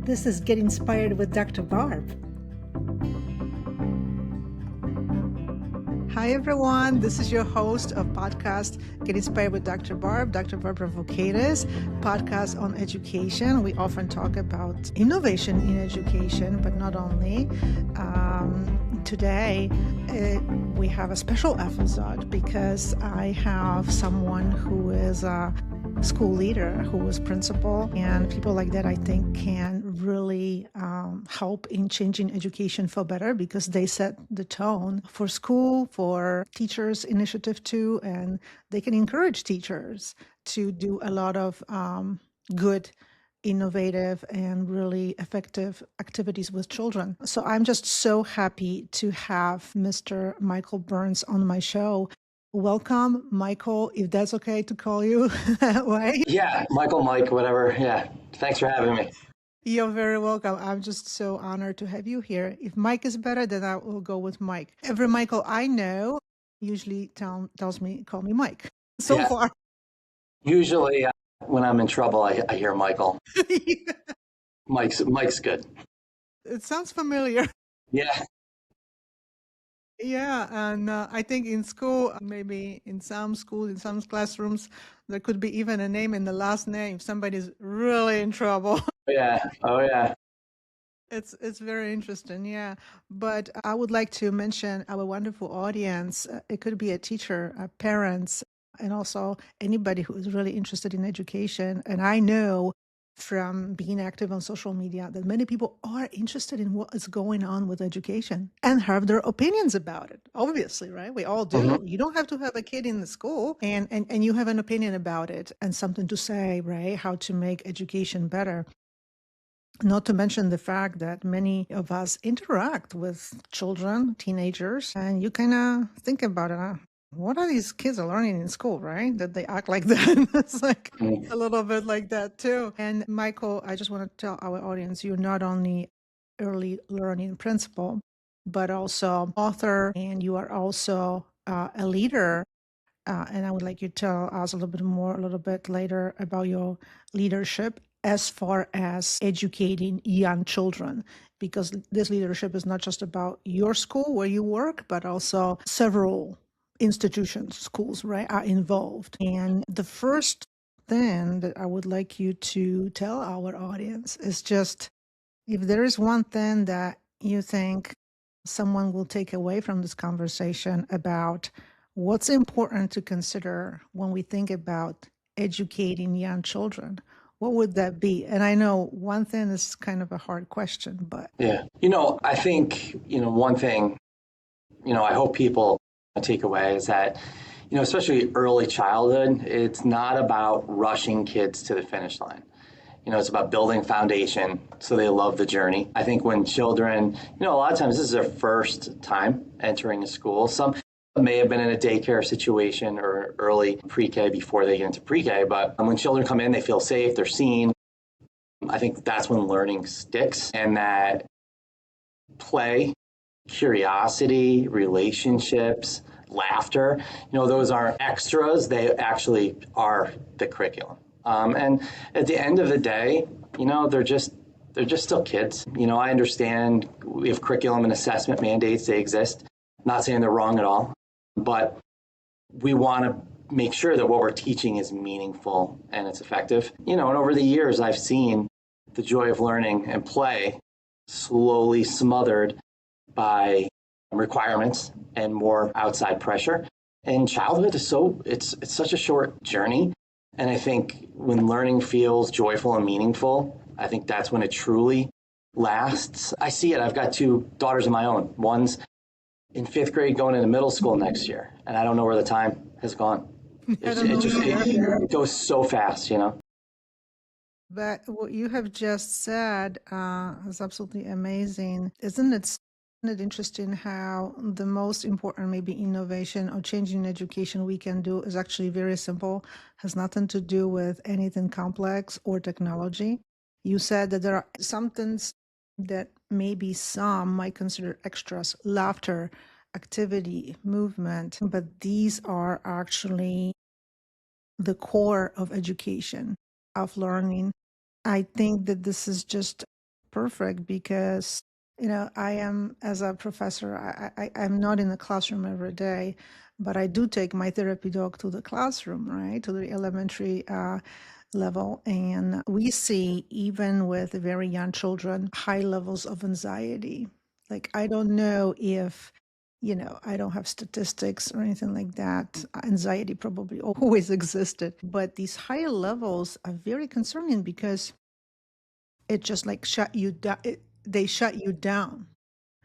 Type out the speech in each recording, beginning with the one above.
This is Get Inspired with Dr. Barb. Hi, everyone. This is your host of podcast Get Inspired with Dr. Barb Revocatus, podcast on education. We often talk about innovation in education, but not only. Today, we have a special episode because I have someone who is a school leader, who was principal, and people like that I think can really help in changing education for better because they set the tone for school, for teachers' initiative too, and they can encourage teachers to do a lot of good, innovative, and really effective activities with children. So I'm just so happy to have Mr. Michael Burns on my show. Welcome, Michael, if that's okay to call you that way. Yeah, Michael, Mike, whatever. Yeah, thanks for having me. You're very welcome. I'm just so honored to have you here. If Mike is better, then I will go with Mike. Every Michael I know usually tells me, call me Mike. So Yeah. far. Usually when I'm in trouble, I hear Michael. Mike's good. It sounds familiar. Yeah. Yeah, and I think in school, maybe in some schools, in some classrooms, there could be even a name in the last name. Somebody's really in trouble. Yeah. Oh, yeah. It's very interesting, yeah. But I would like to mention our wonderful audience. It could be a teacher, parents, and also anybody who is really interested in education. And I know from being active on social media that many people are interested in what is going on with education and have their opinions about it. Obviously, right? We all do. Mhm. You don't have to have a kid in the school and you have an opinion about it and something to say, right? How to make education better. Not to mention the fact that many of us interact with children, teenagers, and you kind of think about it. What are these kids are learning in school, right? That they act like that. It's like a little bit like that too. And Michael, I just want to tell our audience, you're not only early learning principal, but also author, and you are also a leader. And I would like you to tell us a little bit later about your leadership as far as educating young children, because this leadership is not just about your school where you work, but also several institutions, schools, right, are involved. And the first thing that I would like you to tell our audience is just if there is one thing that you think someone will take away from this conversation about what's important to consider when we think about educating young children, what would that be? And I know one thing is kind of a hard question, but Yeah. I think, one thing, I hope people take away is that, especially early childhood, it's not about rushing kids to the finish line. It's about building foundation so they love the journey. I think when children, a lot of times this is their first time entering a school. Some may have been in a daycare situation or early pre-K before they get into pre-K, but when children come in, they feel safe, they're seen. I think that's when learning sticks, and that play, curiosity, relationships, laughter, those aren't extras. They actually are the curriculum. And at the end of the day, they're just still kids. I understand we have curriculum and assessment mandates. They exist. I'm not saying they're wrong at all, but we want to make sure that what we're teaching is meaningful and it's effective. And over the years, I've seen the joy of learning and play slowly smothered by requirements and more outside pressure. And childhood is it's such a short journey. And I think when learning feels joyful and meaningful, I think that's when it truly lasts. I see it. I've got two daughters of my own. One's in 5th grade going into middle school next year. And I don't know where the time has gone. It goes so fast, But what you have just said is absolutely amazing. Isn't it interesting how the most important maybe innovation or changing education we can do is actually very simple, has nothing to do with anything complex or technology. You said that there are some things that maybe some might consider extras, laughter, activity, movement, but these are actually the core of education, of learning. I think that this is just perfect because, I am, as a professor, I'm not in the classroom every day, but I do take my therapy dog to the classroom, right, to the elementary level. And we see, even with very young children, high levels of anxiety. Like, I don't know if, I don't have statistics or anything like that. Anxiety probably always existed, but these higher levels are very concerning because it just like shut you down. They shut you down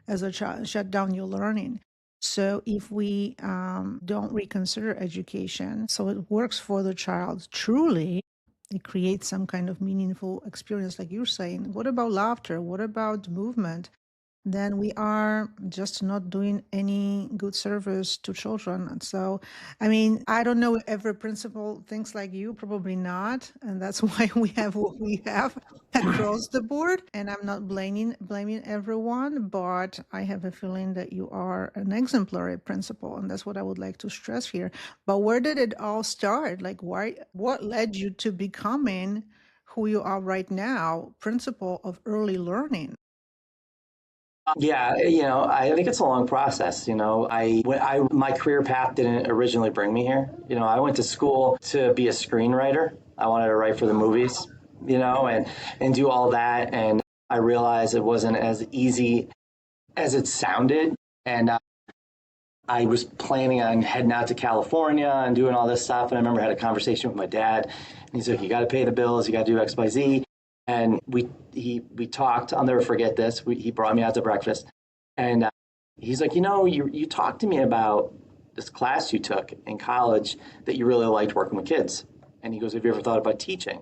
as a child, shut down your learning. So if we don't reconsider education, so it works for the child truly, it creates some kind of meaningful experience, like you're saying. What about laughter? What about movement? Then we are just not doing any good service to children. And so, I mean, I don't know if every principal thinks like you, probably not. And that's why we have what we have across the board. And I'm not blaming everyone, but I have a feeling that you are an exemplary principal. And that's what I would like to stress here. But where did it all start? Like, what led you to becoming who you are right now, principal of early learning? Yeah, I think it's a long process. My career path didn't originally bring me here. I went to school to be a screenwriter. I wanted to write for the movies, and do all that. And I realized it wasn't as easy as it sounded. And I was planning on heading out to California and doing all this stuff. And I remember I had a conversation with my dad, and he's like, "You got to pay the bills. You got to do X, Y, Z." And we talked. I'll never forget this. He brought me out to breakfast, and he's like, you talked to me about this class you took in college that you really liked working with kids. And he goes, "Have you ever thought about teaching?"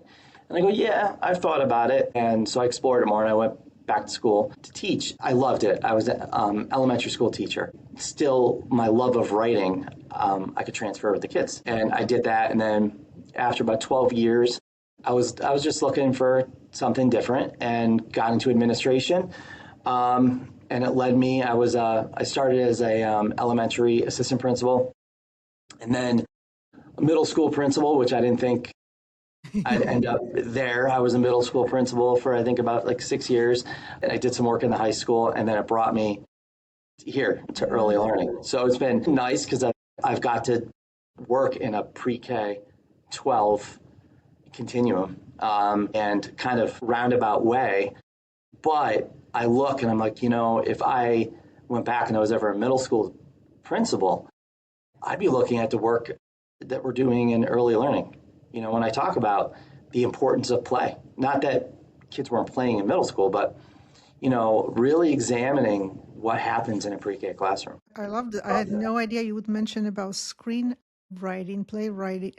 And I go, "Yeah, I've thought about it." And so I explored it more, and I went back to school to teach. I loved it. I was an elementary school teacher. Still, my love of writing, I could transfer with the kids, and I did that. And then after about 12 years, I was just looking for something different and got into administration. And it led me. I started as a elementary assistant principal, and then a middle school principal, which I didn't think I'd end up there. I was a middle school principal for I think about like 6 years, and I did some work in the high school, and then it brought me here to early learning. So it's been nice because I've got to work in a pre-K 12 continuum, and kind of roundabout way. But I look and I'm like, if I went back and I was ever a middle school principal, I'd be looking at the work that we're doing in early learning. When I talk about the importance of play, not that kids weren't playing in middle school, but, really examining what happens in a pre-K classroom. I loved it. I had no idea you would mention about screenwriting, playwriting,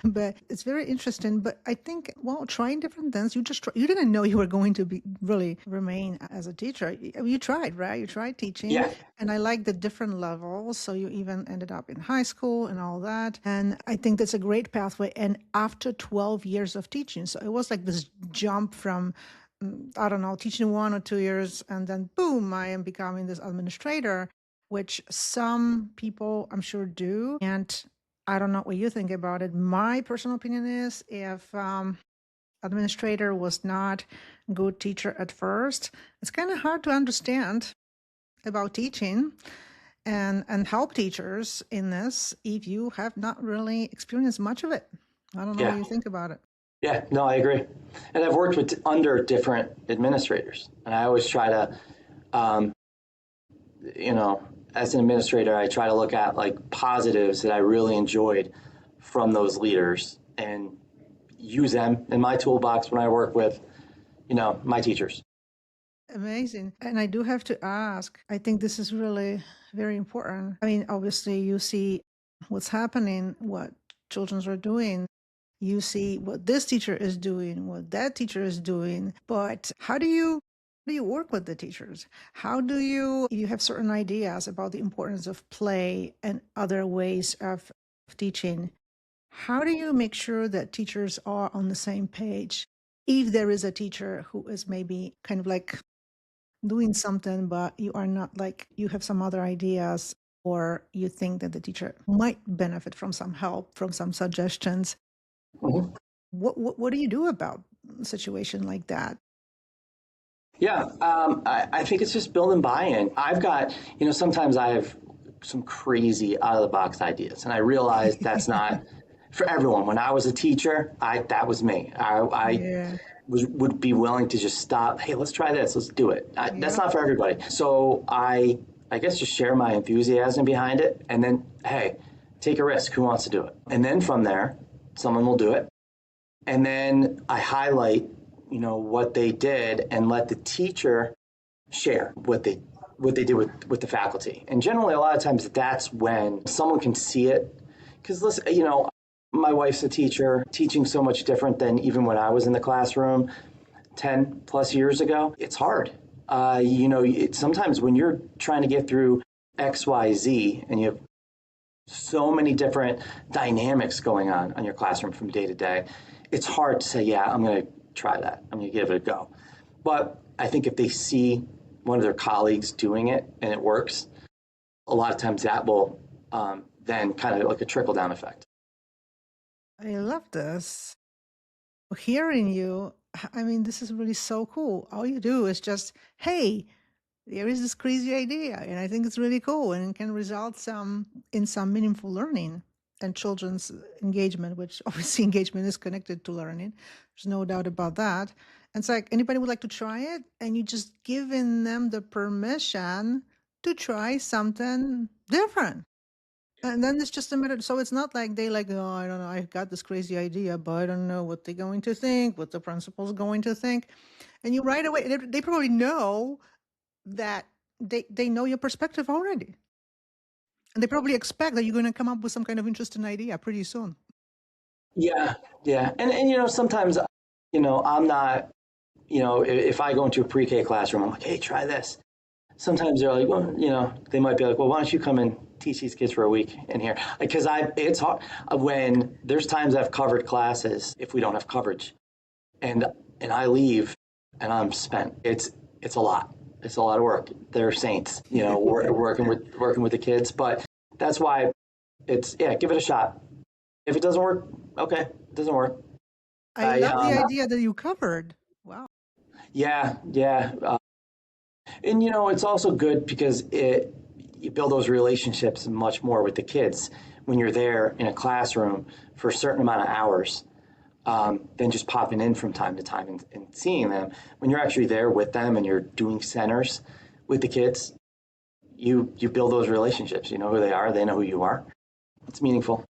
but it's very interesting. But I think, well, trying different things, you didn't know you were going to be really remain as a teacher. You tried, right? You tried teaching, Yeah. and I like the different levels. So you even ended up in high school and all that. And I think that's a great pathway. And after 12 years of teaching, so it was like this jump from I don't know, teaching 1 or 2 years, and then boom, I am becoming this administrator, which some people I'm sure do. And I don't know what you think about it. My personal opinion is if administrator was not a good teacher at first, it's kind of hard to understand about teaching and help teachers in this if you have not really experienced much of it. I don't know what Yeah. you think about it. Yeah. No, I agree. And I've worked under different administrators, and I always try to, um, you know, as an administrator, I try to look at like positives that I really enjoyed from those leaders and use them in my toolbox when I work with, my teachers. Amazing. And I do have to ask, I think this is really very important. I mean, obviously, you see what's happening, what children are doing. You see what this teacher is doing, what that teacher is doing. But how do you work with the teachers? How do you have certain ideas about the importance of play and other ways of teaching? How do you make sure that teachers are on the same page? If there is a teacher who is maybe kind of like doing something, but you are not like, you have some other ideas, or you think that the teacher might benefit from some help, from some suggestions. Mhm. What do you do about a situation like that? Yeah, I think it's just building buy-in. I've got, sometimes I have some crazy out of the box ideas, and I realize that's not for everyone. When I was a teacher, that was me. Yeah. Would be willing to just stop. Hey, let's try this. Let's do it. That's Yep. not for everybody. So I guess just share my enthusiasm behind it, and then hey, take a risk. Who wants to do it? And then from there, someone will do it, and then I highlight, what they did, and let the teacher share what they did with the faculty. And generally, a lot of times, that's when someone can see it. Because listen, my wife's a teacher, teaching so much different than even when I was in the classroom 10 plus years ago. It's hard. Sometimes when you're trying to get through XYZ and you have so many different dynamics going on your classroom from day to day, it's hard to say, yeah, I'm going to try that. I'm going to give it a go. But I think if they see one of their colleagues doing it and it works, a lot of times that will then kind of like a trickle down effect. I love this. Hearing you, I mean, this is really so cool. All you do is just, hey, there is this crazy idea, and I think it's really cool, and it can result in some meaningful learning and children's engagement, which obviously engagement is connected to learning. There's no doubt about that. And it's like anybody would like to try it, and you just giving them the permission to try something different. And then it's just a matter. So it's not like they like, oh, I don't know, I've got this crazy idea, but I don't know what they're going to think, what the principal's going to think. And you right away, they probably know that they know your perspective already. And they probably expect that you're going to come up with some kind of interesting idea pretty soon. Yeah, yeah. And sometimes, I'm not, if I go into a pre-K classroom, I'm like, hey, try this. Sometimes they're like, well, they might be like, well, why don't you come and teach these kids for a week in here? Because it's hard when there's times I've covered classes if we don't have coverage, and I leave and I'm spent. It's a lot. It's a lot of work. They're saints, working with the kids, but that's why it's yeah, give it a shot. If it doesn't work, okay, it doesn't work. I I love the idea that you covered. Wow. Yeah, yeah. And it's also good because you build those relationships much more with the kids when you're there in a classroom for a certain amount of hours than just popping in from time to time and seeing them. When you're actually there with them and you're doing centers with the kids, you build those relationships. You know who they are, they know who you are. It's meaningful.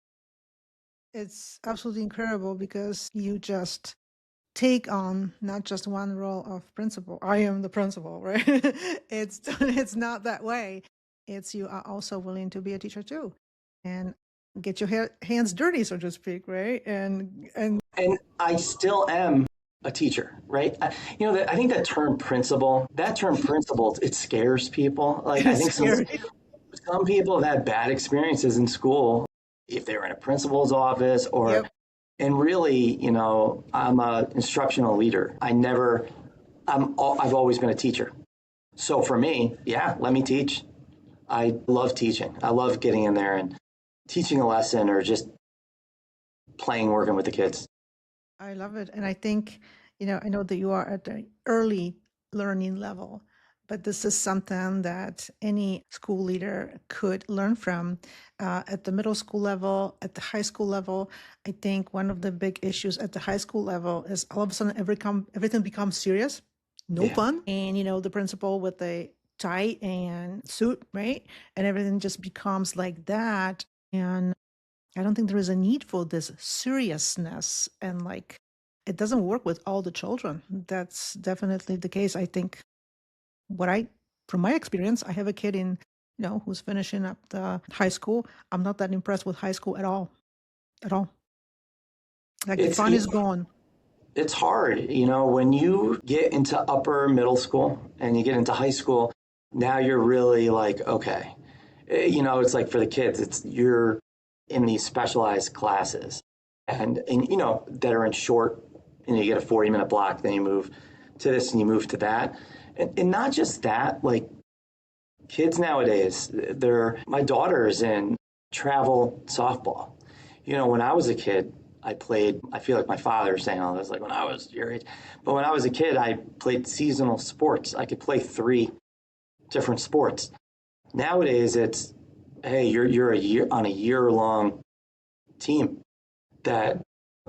It's absolutely incredible because you just take on not just one role of principal. I am the principal, right? It's not that way. It's you are also willing to be a teacher too, and get your hands dirty, so to speak, right? And And I still am a teacher, right? I think that term principal, it scares people. Like I it's think some scary. some people have had bad experiences in school if they were in a principal's office or Yep. and really, I'm a instructional leader. I've always been a teacher. So for me, yeah, let me teach. I love teaching. I love getting in there and teaching a lesson or just playing, working with the kids. I love it. And I think, I know that you are at the early learning level, but this is something that any school leader could learn from at the middle school level, at the high school level. I think one of the big issues at the high school level is all of a sudden everything becomes serious, no Yeah. fun. And, the principal with the tie and suit, right? And everything just becomes like that. And I don't think there is a need for this seriousness and like it doesn't work with all the children. That's definitely the case. I think what I from my experience, I have a kid in, who's finishing up the high school. I'm not that impressed with high school at all. At all. Like the It's fun is gone. it's hard, when you get into upper middle school and you get into high school, now you're really like, okay. It's like for the kids, you're in these specialized classes and that are in short, and you get a 40-minute block, then you move to this and you move to that. And not just that, like kids nowadays, my daughter is in travel softball. When I was a kid, I feel like my father is saying all this, like when I was your age. But when I was a kid, I played seasonal sports. I could play 3 different sports. Nowadays, it's, hey, you're on a year-long team that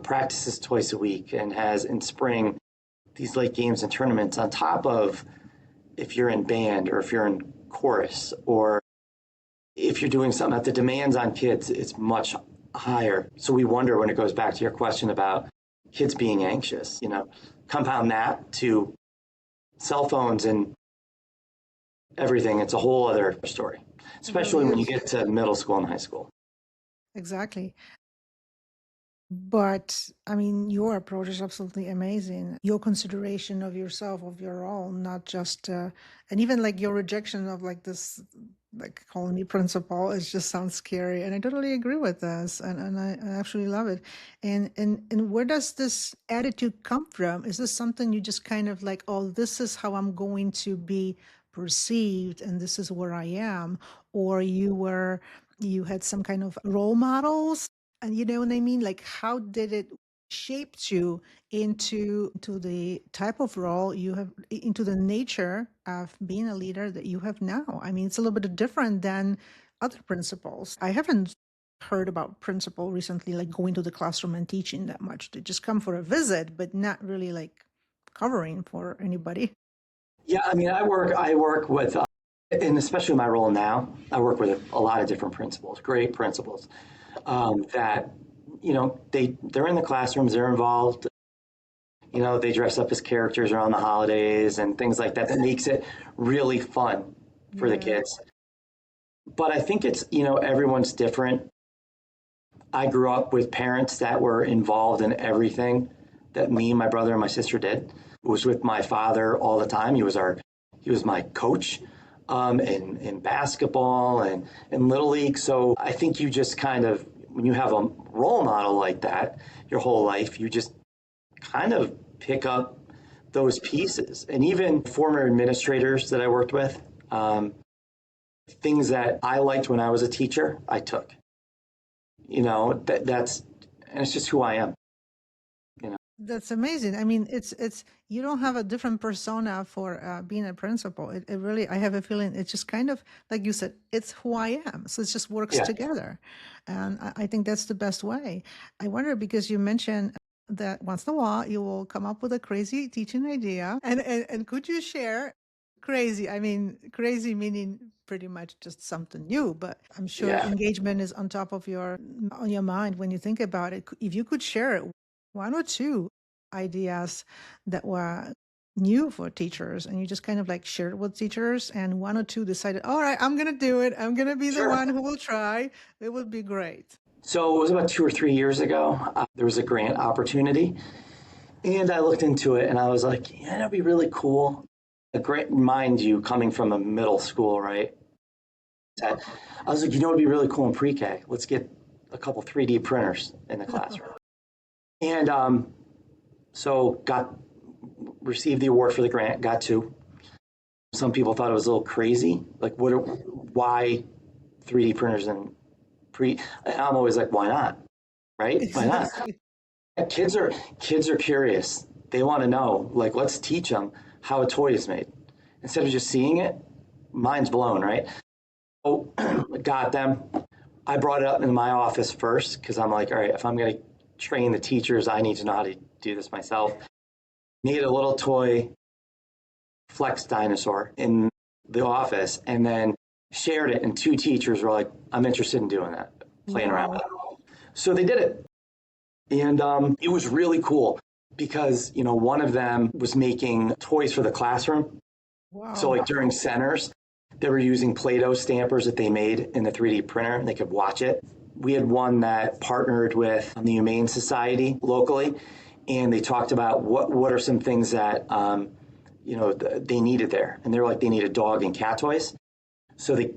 practices twice a week and has in spring these late games and tournaments on top of if you're in band or if you're in chorus or if you're doing something that the demands on kids is much higher. So we wonder when it goes back to your question about kids being anxious, compound that to cell phones and everything. It's a whole other story, It really especially when you is. get to middle school and high school. Exactly. But I mean, your approach is absolutely amazing. Your consideration of yourself, of your role, not just, and even like your rejection of like this, like calling me principal, it just sounds scary. And I totally agree with this, and I actually love it. And where does this attitude come from? Is this something you just kind of like, oh, this is how I'm going to be perceived, and this is where I am, or you had some kind of role models and you know what I mean? Like, how did it shape you into the type of role you have, into the nature of being a leader that you have now? I mean, it's a little bit different than other principals. I haven't heard about principal recently, like going to the classroom and teaching that much. They just come for a visit, but not really like covering for anybody. Yeah, I mean, I work with, and especially my role now, I work with a lot of different principals, great principals, that they're in the classrooms, they're involved. They dress up as characters around the holidays and things like that. That makes it really fun for the Yeah. kids. But I think it's everyone's different. I grew up with parents that were involved in everything that me, my brother, and my sister did. I was with my father all the time. He was my coach in basketball and in little league. So I think you just kind of, when you have a role model like that your whole life, you just kind of pick up those pieces. And even former administrators that I worked with, things that I liked when I was a teacher, I took. That's and it's just who I am. You know. That's amazing. I mean, it's you don't have a different persona for being a principal. It really, I have a feeling it's just kind of like you said, it's who I am. So it just works Yeah, together, and I think that's the best way. I wonder because you mentioned that once in a while you will come up with a crazy teaching idea, and could you share crazy? I mean, crazy meaning pretty much just something new, but I'm sure yeah. engagement is on your mind when you think about it. If you could share it, one or two ideas that were new for teachers and you just kind of like shared with teachers and one or two decided, all right, I'm going to do it. I'm going to be the Sure. one who will try. It would be great. So it was about 2 or 3 years ago. There was a grant opportunity, and I looked into it, and I was like, yeah, that'd be really cool. A grant, mind you, coming from a middle school, right? I was like, it'd be really cool in pre-K. Let's get a couple 3D printers in the classroom. And so got received the award for the grant. Got two. Some people thought it was a little crazy. Like, why 3D printers and pre? And I'm always like, why not? Right? Why not? Exactly. Kids are curious. They want to know. Like, let's teach them how a toy is made instead of just seeing it. Mind's blown, right? So got them. I brought it up in my office first because I'm like, all right, if I'm going to train the teachers, I need to know how to do this myself. Made a little toy Flex dinosaur in the office and then shared it, and 2 teachers were like, I'm interested in doing that, playing around with Wow. it. So they did it. And it was really cool because, one of them was making toys for the classroom. So, Wow. like during centers, they were using Play-Doh stampers that they made in the 3D printer and they could watch it. We had one that partnered with the Humane Society locally, and they talked about what are some things that they needed there, and they were like they needed dog and cat toys. So they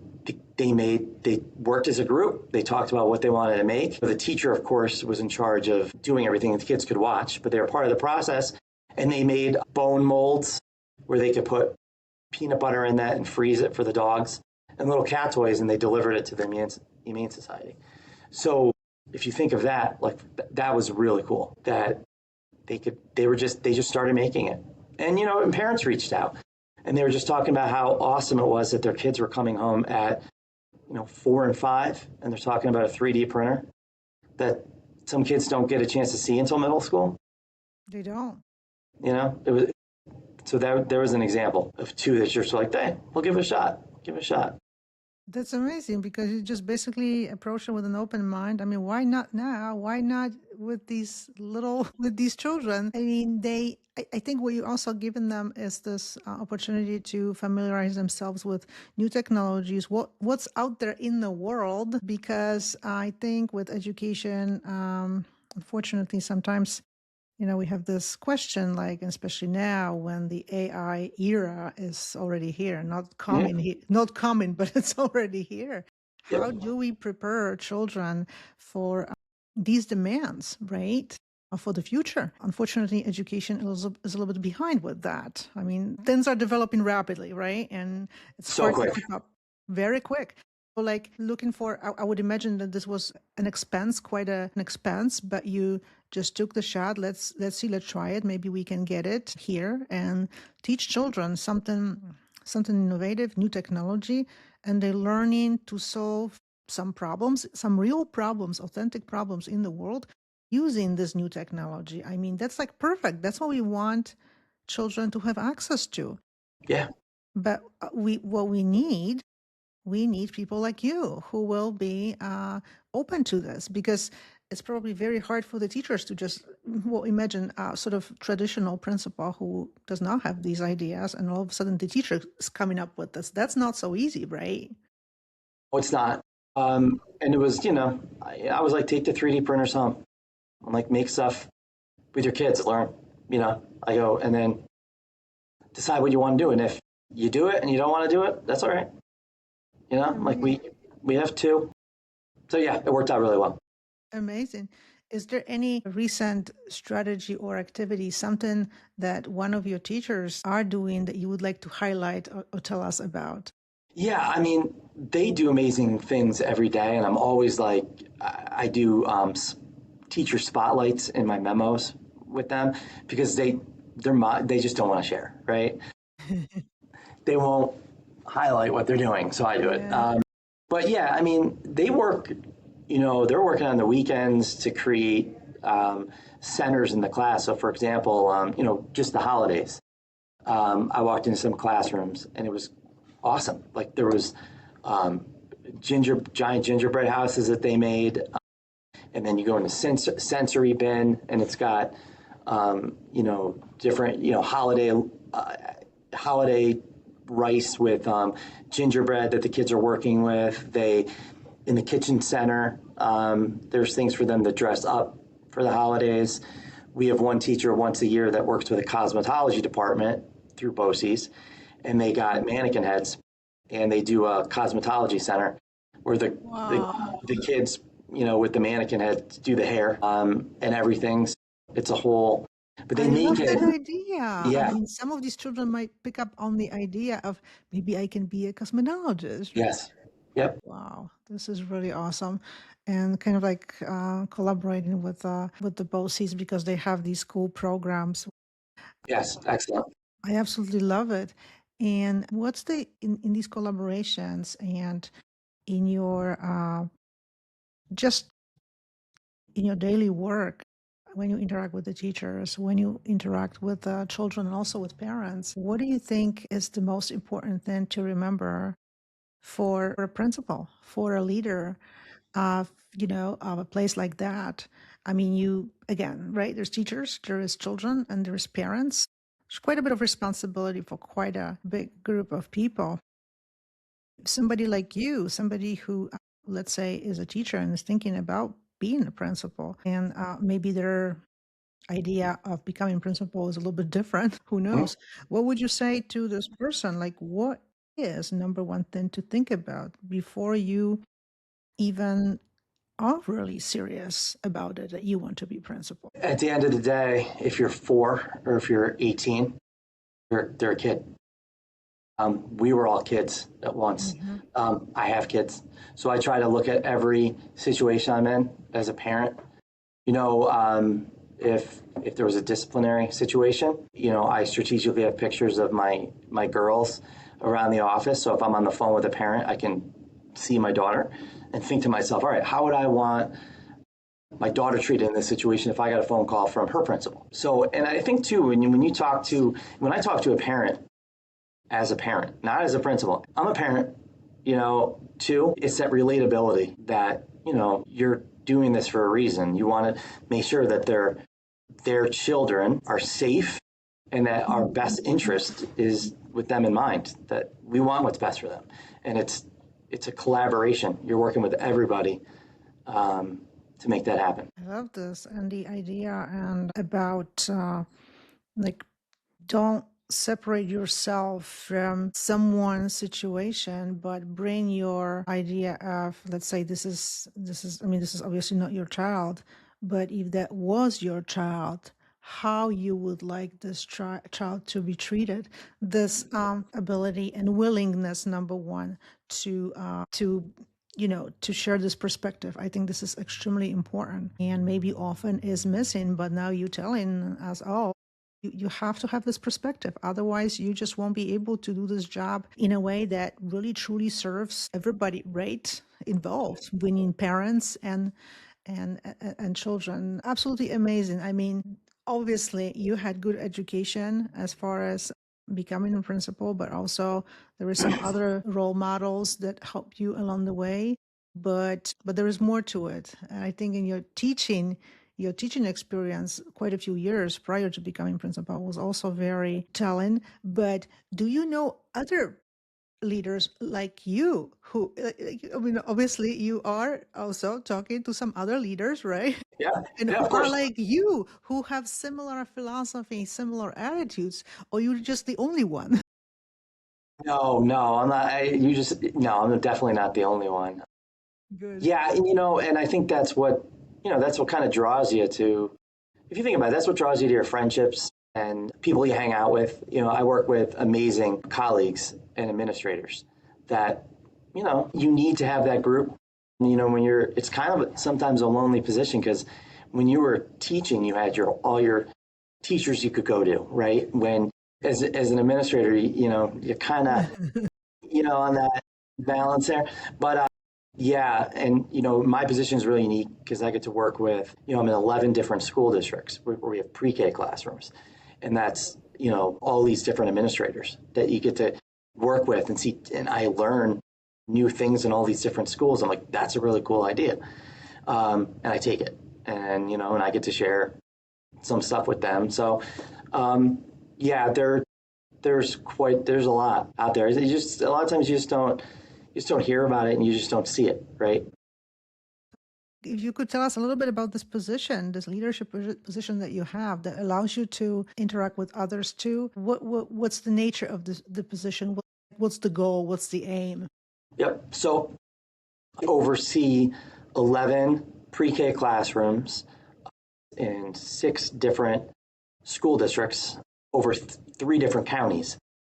worked as a group. They talked about what they wanted to make. The teacher, of course, was in charge of doing everything the kids could watch, but they were part of the process. And they made bone molds where they could put peanut butter in that and freeze it for the dogs, and little cat toys, and they delivered it to the Humane Society. So if you think of that, like that was really cool that they just started making it. And, and parents reached out and they were just talking about how awesome it was that their kids were coming home at, 4 and 5, and they're talking about a 3D printer that some kids don't get a chance to see until middle school. They don't. It was so that there was an example of two that you're just like, hey, we'll give it a shot. Give it a shot. That's amazing because you just basically approach it with an open mind. I mean, why not now? Why not with with these children? I mean, I think what you also given them is this opportunity to familiarize themselves with new technologies, what's out there in the world. Because I think with education, unfortunately, sometimes we have this question, like, especially now when the AI era is already here, not Yeah. coming, not coming, but it's already here. How Yep. do we prepare children for these demands, right? For the future. Unfortunately, education is a little bit behind with that. I mean, things are developing rapidly, right? And it's So hard to quick. keep up very quick. So, like looking for, I would imagine that this was an expense, quite an expense, but you just took the shot. Let's see, let's try it. Maybe we can get it here and teach children something innovative, new technology, and they're learning to solve some problems, some real problems, authentic problems in the world using this new technology. I mean, that's like perfect. That's what we want children to have access to. Yeah. But we need people like you who will be open to this, because it's probably very hard for the teachers to just, well, imagine a sort of traditional principal who does not have these ideas, and all of a sudden the teacher is coming up with this. That's not so easy, right? Oh, it's not. And it was, I was like, take the 3D printers home. I'm like, make stuff with your kids, learn, I go, and then decide what you want to do. And if you do it and you don't want to do it, that's all right. Like Amazing. we have two. So yeah, it worked out really well. Amazing. Is there any recent strategy or activity, something that one of your teachers are doing that you would like to highlight or tell us about? Yeah, I mean, they do amazing things every day, and I'm always like, I do teacher spotlights in my memos with them because they just don't want to share, right? They won't highlight what they're doing, so I do it. Yeah. But yeah, I mean, they're working on the weekends to create centers in the class. So, for example, just the holidays. I walked into some classrooms and it was awesome. Like there was um, giant gingerbread houses that they made, and then you go in the sensory bin, and it's got different holiday rice with gingerbread that the kids are working with. They in the kitchen center. There's things for them to dress up for the holidays. We have one teacher once a year that works with a cosmetology department through BOCES, and they got mannequin heads, and they do a cosmetology center where the Wow. kids, with the mannequin heads, do the hair and everything. It's a whole, but they I love make it, that idea. I yeah, mean, some of these children might pick up on the idea of maybe I can be a cosmetologist. yes, yep, Wow, this is really awesome, and kind of like collaborating with the BOCES because they have these cool programs. yes, excellent. I absolutely love it. And what's in these collaborations and in your just in your daily work, when you interact with the teachers, when you interact with children and also with parents, what do you think is the most important thing to remember for a principal, for a leader of, of a place like that? I mean, you, again, right? There's teachers, there is children, and there's parents. There's quite a bit of responsibility for quite a big group of people. Somebody like you, somebody who, let's say, is a teacher and is thinking about being a principal, and maybe their idea of becoming principal is a little bit different. Who Mhm. knows? What would you say to this person? Like, what is number one thing to think about before you even are really serious about it that you want to be principal? At the end of the day, if you're 4 or if you're 18, they're a kid. We were all kids at once. Mhm. I have kids, so I try to look at every situation I'm in as a parent. You know, if there was a disciplinary situation, I strategically have pictures of my girls around the office. So if I'm on the phone with a parent, I can see my daughter and think to myself, all right, how would I want my daughter treated in this situation if I got a phone call from her principal? So, and I think too, when I talk to a parent as a parent, not as a principal, I'm a parent, too. It's that relatability that, you're doing this for a reason. You want to make sure that their children are safe and that our best interest is with them in mind, that we want what's best for them. And it's a collaboration. You're working with everybody to make that happen. I love this and the idea and about like don't separate yourself from someone's situation, but bring your idea of, let's say this is, I mean, this is obviously not your child, but if that was your child, how you would like this child to be treated, this ability and willingness, number one, to share this perspective. I think this is extremely important and maybe often is missing, but now you telling us, oh, you have to have this perspective. Otherwise, you just won't be able to do this job in a way that really truly serves everybody, right? Involved, winning parents and children. Absolutely amazing. I mean, obviously, you had good education as far as becoming a principal, but also there were some other role models that helped you along the way. But there is more to it. And I think in your teaching experience, quite a few years prior to becoming principal, was also very telling. But do you know other leaders like you who, I mean, obviously you are also talking to some other leaders, right? Yeah, And yeah, who of are course. like you, who have similar philosophy, similar attitudes, or you're just the only one? No, no, I'm not. No, I'm definitely not the only one. Good. Yeah, and and I think that's what kind of draws you to, if you think about it, that's what draws you to your friendships and people you hang out with. I work with amazing colleagues and administrators that, you need to have that group. It's kind of sometimes a lonely position because when you were teaching, you had all your teachers you could go to, right? When as an administrator, you're kind of, on that balance there. But yeah, and my position is really unique because I get to work with, I'm in 11 different school districts where we have pre-K classrooms, and that's all these different administrators that you get to work with and see, and I learn new things in all these different schools. I'm like, that's a really cool idea, and I take it, and and I get to share some stuff with them. So, yeah, there's a lot out there. You just a lot of times you just don't hear about it and you just don't see it, right? If you could tell us a little bit about this position, this leadership position that you have that allows you to interact with others too. What's the nature of the position? What's the goal? What's the aim? Yep. So I oversee 11 pre-K classrooms in 6 different school districts over 3 different counties.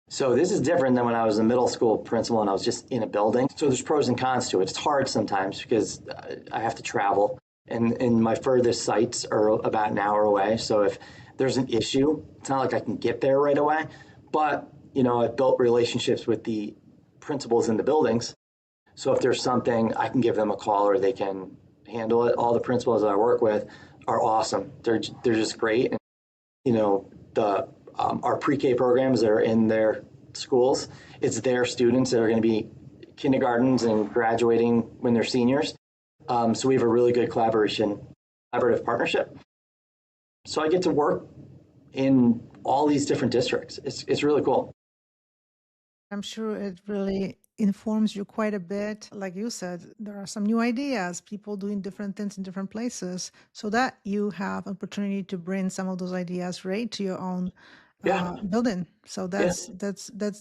So this is different than when I was a middle school principal and I was just in a building. So there's pros and cons to it. It's hard sometimes because I have to travel, and my furthest sites are about an hour away. So if there's an issue, it's not like I can get there right away. But I've built relationships with the principals in the buildings. So if there's something, I can give them a call or they can handle it. All the principals that I work with are awesome. They're just great. And the our pre-K programs that are in their schools, it's their students that are going to be kindergartens and graduating when they're seniors. So we have a really good collaborative partnership. So I get to work in all these different districts. It's really cool. I'm sure it really informs you quite a bit. Like you said, there are some new ideas, people doing different things in different places, so that you have opportunity to bring some of those ideas right to your own Yeah, building. So yeah,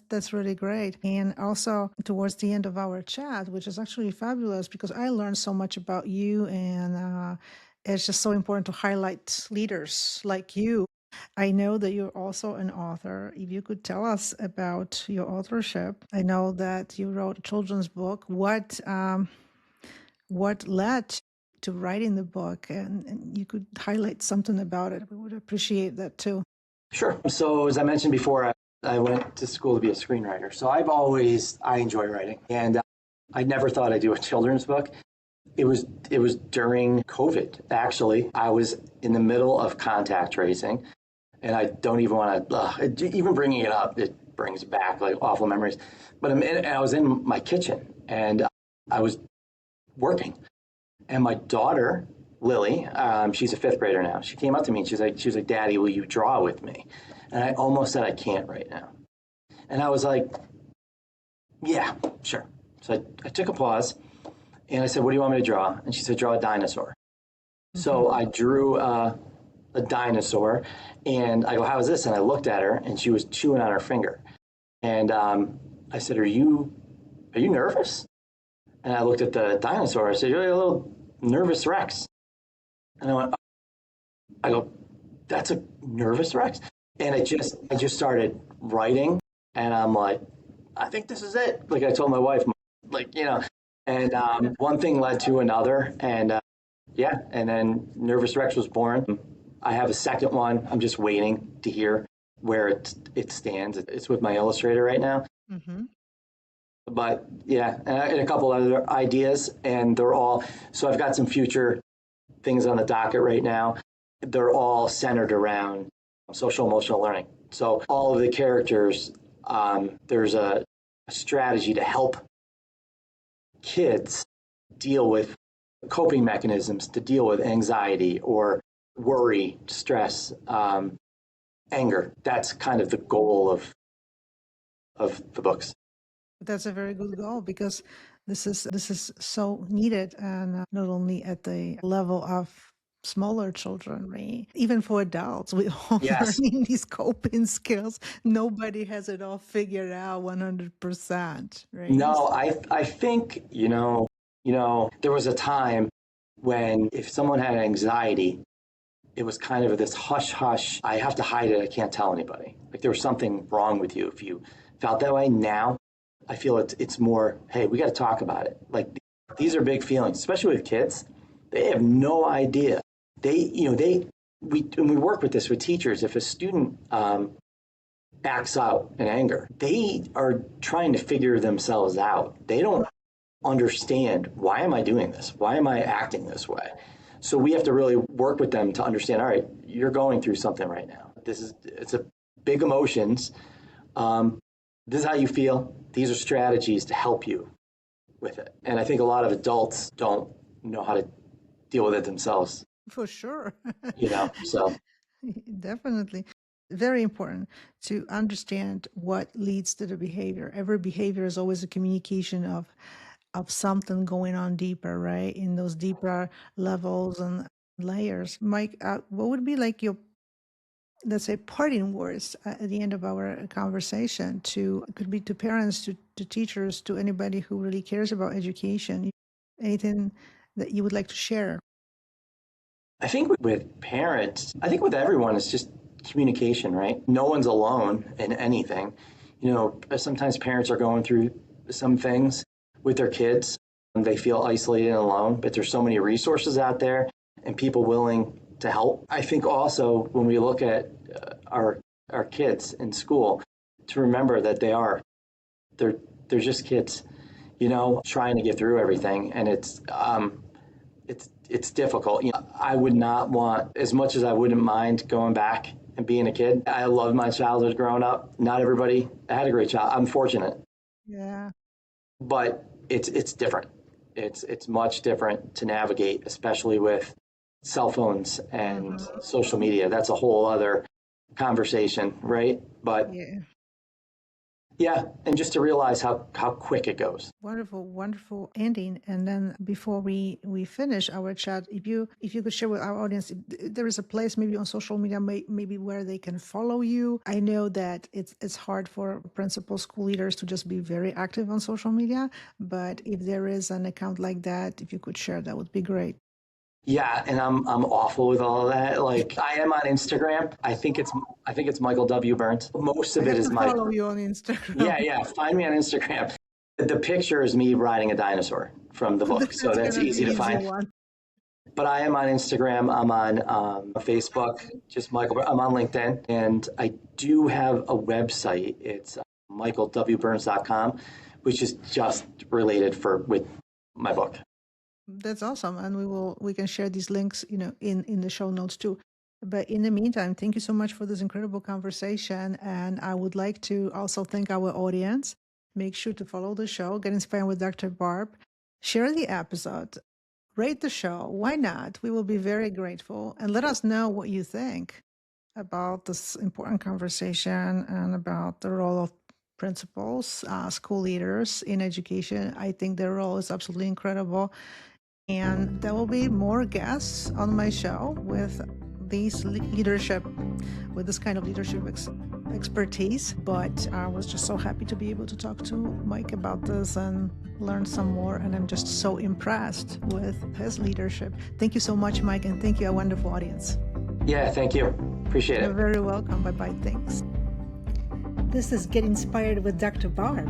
that's really great. And also towards the end of our chat, which is actually fabulous because I learned so much about you, and it's just so important to highlight leaders like you I know that you're also an author. If you could tell us about your authorship, I know that you wrote a children's book. What led to writing the book, and you could highlight something about it. We would appreciate that too. Sure. So as I mentioned before, I went to school to be a screenwriter. So I enjoy writing, and I never thought I'd do a children's book. It was during COVID. Actually, I was in the middle of contact tracing, and I don't even want to even bringing it up. It brings back like awful memories. But I was in my kitchen, and I was working, and my daughter Lily, she's a fifth grader now. She came up to me and she was like, "Daddy, will you draw with me?" And I almost said I can't right now. And I was like, "Yeah, sure." So I took a pause and I said, "What do you want me to draw?" And she said, "Draw a dinosaur." Mm-hmm. So I drew a dinosaur, and I go, "How is this?" And I looked at her, and she was chewing on her finger. And I said, "Are you nervous?" And I looked at the dinosaur. I said, "You're like a little nervous Rex." And I go, "That's a nervous Rex." And I just started writing, and I'm like, "I think this is it." Like I told my wife, like and one thing led to another, and yeah, and then Nervous Rex was born. I have a second one. I'm just waiting to hear where it stands. It's with my illustrator right now. Mm-hmm. But yeah, and a couple other ideas, and they're all. So I've got some future things on the docket right now. They're all centered around social emotional learning. So all of the characters, there's a strategy to help kids deal with coping mechanisms to deal with anxiety or worry, stress, anger. That's kind of the goal of the books. That's a very good goal because this is so needed, and not only at the level of smaller children, right? Even for adults, we're all Yes. learning these coping skills. Nobody has it all figured out 100%, right? No, I think there was a time when if someone had anxiety, it was kind of this hush hush. I have to hide it. I can't tell anybody. Like there was something wrong with you if you felt that way. Now, I feel it's more. Hey, we got to talk about it. Like these are big feelings, especially with kids. They have no idea. We work with this with teachers. If a student acts out in anger, they are trying to figure themselves out. They don't understand, why am I doing this? Why am I acting this way? So we have to really work with them to understand, all right, you're going through something right now. It's a big emotions. Um, this is how you feel. These are strategies to help you with it. And I think a lot of adults don't know how to deal with it themselves, For sure. so Definitely. Very important to understand what leads to the behavior. Every behavior is always a communication of something going on deeper, right? In those deeper levels and layers. Mike, what would be like your, let's say, parting words at the end of our conversation to, it could be to parents, to teachers, to anybody who really cares about education? Anything that you would like to share? I think with parents, I think with everyone, it's just communication, right? No one's alone in anything. Sometimes parents are going through some things with their kids. And they feel isolated and alone, but there's so many resources out there and people willing to help. I think also when we look at our kids in school, to remember that they're just kids, trying to get through everything, and it's difficult. I would not want, as much as I wouldn't mind going back and being a kid. I loved my childhood growing up. Not everybody had a great child. I'm fortunate, Yeah. but it's different. It's much different to navigate, especially with cell phones and Hmm. social media. That's a whole other conversation, right? But Yeah. yeah, and just to realize how quick it goes. Wonderful, wonderful ending. And then before we finish our chat, if you could share with our audience, if there is a place maybe on social media, maybe where they can follow you. I know that it's hard for principals, school leaders to just be very active on social media, but if there is an account like that, if you could share, that would be great. Yeah, and I'm awful with all of that. Like I am on Instagram. I think it's Michael W. Burns. Most I of it have is to my follow you on Instagram. yeah. Find me on Instagram. The picture is me riding a dinosaur from the book, so That's that's gonna be easy to easy find. one. But I am on Instagram. I'm on Facebook, just Michael. I'm on LinkedIn, and I do have a website. It's michaelwburns.com, which is just related with my book. That's awesome, and we can share these links, in the show notes too. But in the meantime, thank you so much for this incredible conversation, and I would like to also thank our audience. Make sure to follow the show, Get Inspired with Dr. Barb. Share the episode, rate the show. Why not? We will be very grateful, and let us know what you think about this important conversation and about the role of principals, school leaders in education. I think their role is absolutely incredible. And there will be more guests on my show with with this kind of leadership expertise. But I was just so happy to be able to talk to Mike about this and learn some more. And I'm just so impressed with his leadership. Thank you so much, Mike. And thank you, a wonderful audience. Yeah, thank you. Appreciate You're it. very welcome. Bye-bye. Thanks. This is Get Inspired with Dr. Barb.